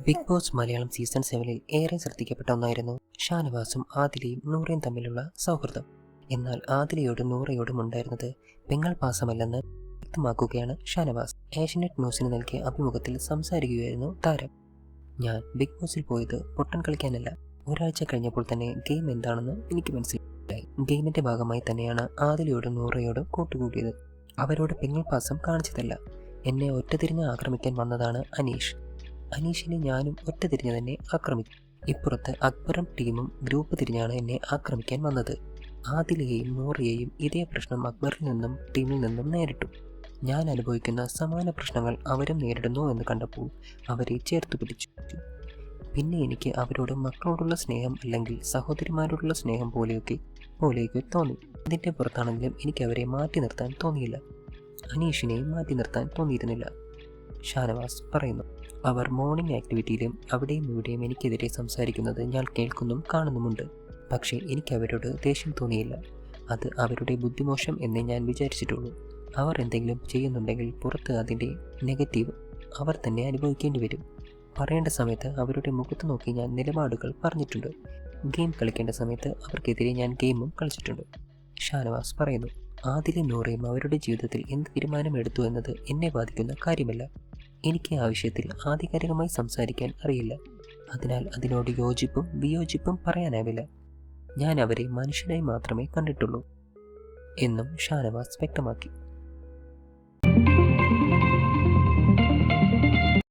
Big boss Malayalam season 7-ൽ ഏറെ ശ്രദ്ധിക്കപ്പെട്ട ഒന്നായിരുന്നു ഷാനവാസും ആദിലയും നൂറയും തമ്മിലുള്ള സൗഹൃദം. എന്നാൽ ആദിലയോടും നൂറയോടും ഉണ്ടായിരുന്നത് പെങ്ങൾ പാസമല്ലെന്ന് വ്യക്തമാക്കുകയാണ് ഷാനവാസ്. ഏഷ്യനെറ്റ് ന്യൂസിന് നൽകിയ അഭിമുഖത്തിൽ സംസാരിക്കുകയായിരുന്നു താരം. ഞാൻ ബിഗ് ബോസിൽ പോയത് പൊട്ടൻ കളിക്കാനല്ല. ഒരാഴ്ച കഴിഞ്ഞപ്പോൾ തന്നെ ഗെയിം എന്താണെന്ന് എനിക്ക് മനസ്സിലായി. ഗെയിമിന്റെ ഭാഗമായി തന്നെയാണ് ആദിലയോടും നൂറയോടും കൂട്ടുകൂടിയത്. അവരോട് പെങ്ങൾ പാസം കാണിച്ചതല്ല. എന്നെ ഒറ്റതിരിഞ്ഞ് ആക്രമിക്കാൻ വന്നതാണ് അനീഷിനെ ഞാനും ഒറ്റതിരിഞ്ഞ് തന്നെ ആക്രമിച്ചു. ഇപ്പുറത്ത് അക്ബറും ടീമും ഗ്രൂപ്പ് തിരിഞ്ഞാണ് എന്നെ ആക്രമിക്കാൻ വന്നത്. ആദിലയെയും നൂറയെയും ഇതേ പ്രശ്നം അക്ബറിൽ നിന്നും ടീമിൽ നിന്നും നേരിട്ടു. ഞാൻ അനുഭവിക്കുന്ന സമാന പ്രശ്നങ്ങൾ അവരും നേരിടുന്നു എന്ന് കണ്ടപ്പോൾ അവരെ ചേർത്ത് പിടിച്ചു. പിന്നെ എനിക്ക് അവരോട് മക്കളോടുള്ള സ്നേഹം അല്ലെങ്കിൽ സഹോദരിമാരോടുള്ള സ്നേഹം പോലെയൊക്കെ തോന്നി. ഇതിൻ്റെ പുറത്താണെങ്കിലും എനിക്ക് അവരെ മാറ്റി നിർത്താൻ തോന്നിയില്ല. അനീഷിനെയും മാറ്റി നിർത്താൻ തോന്നിയിരുന്നില്ല. ഷാനവാസ് പറയുന്നു. അവർ മോർണിംഗ് ആക്ടിവിറ്റിയിലും അവിടെയും ഇവിടെയും എനിക്കെതിരെ സംസാരിക്കുന്നത് ഞാൻ കേൾക്കുന്നും കാണുന്നുമുണ്ട്. പക്ഷേ എനിക്ക് അവരോട് ദേഷ്യം തോന്നിയില്ല. അത് അവരുടെ ബുദ്ധിമോശം എന്നേ ഞാൻ വിചാരിച്ചിട്ടുള്ളൂ. അവർ എന്തെങ്കിലും ചെയ്യുന്നുണ്ടെങ്കിൽ പുറത്ത് അതിൻ്റെ നെഗറ്റീവ് അവർ തന്നെ അനുഭവിക്കേണ്ടി വരും. പറയേണ്ട സമയത്ത് അവരുടെ മുഖത്ത് നോക്കി ഞാൻ നിലപാടുകൾ പറഞ്ഞിട്ടുണ്ട്. ഗെയിം കളിക്കേണ്ട സമയത്ത് അവർക്കെതിരെ ഞാൻ ഗെയിമും കളിച്ചിട്ടുണ്ട്. ഷാനവാസ് പറയുന്നു. ആദിലും നൂറയും അവരുടെ ജീവിതത്തിൽ എന്ത് തീരുമാനമെടുത്തു എന്നത് എന്നെ ബാധിക്കുന്ന കാര്യമല്ല. എനിക്ക് ആ വിഷയത്തിൽ ആധികാരികമായി സംസാരിക്കാൻ അറിയില്ല. അതിനാൽ അതിനോട് യോജിപ്പും വിയോജിപ്പും പറയാനാവില്ല. ഞാൻ അവരെ മനുഷ്യനായി മാത്രമേ കണ്ടിട്ടുള്ളൂ എന്നും ഷാനവാസ് വ്യക്തമാക്കി.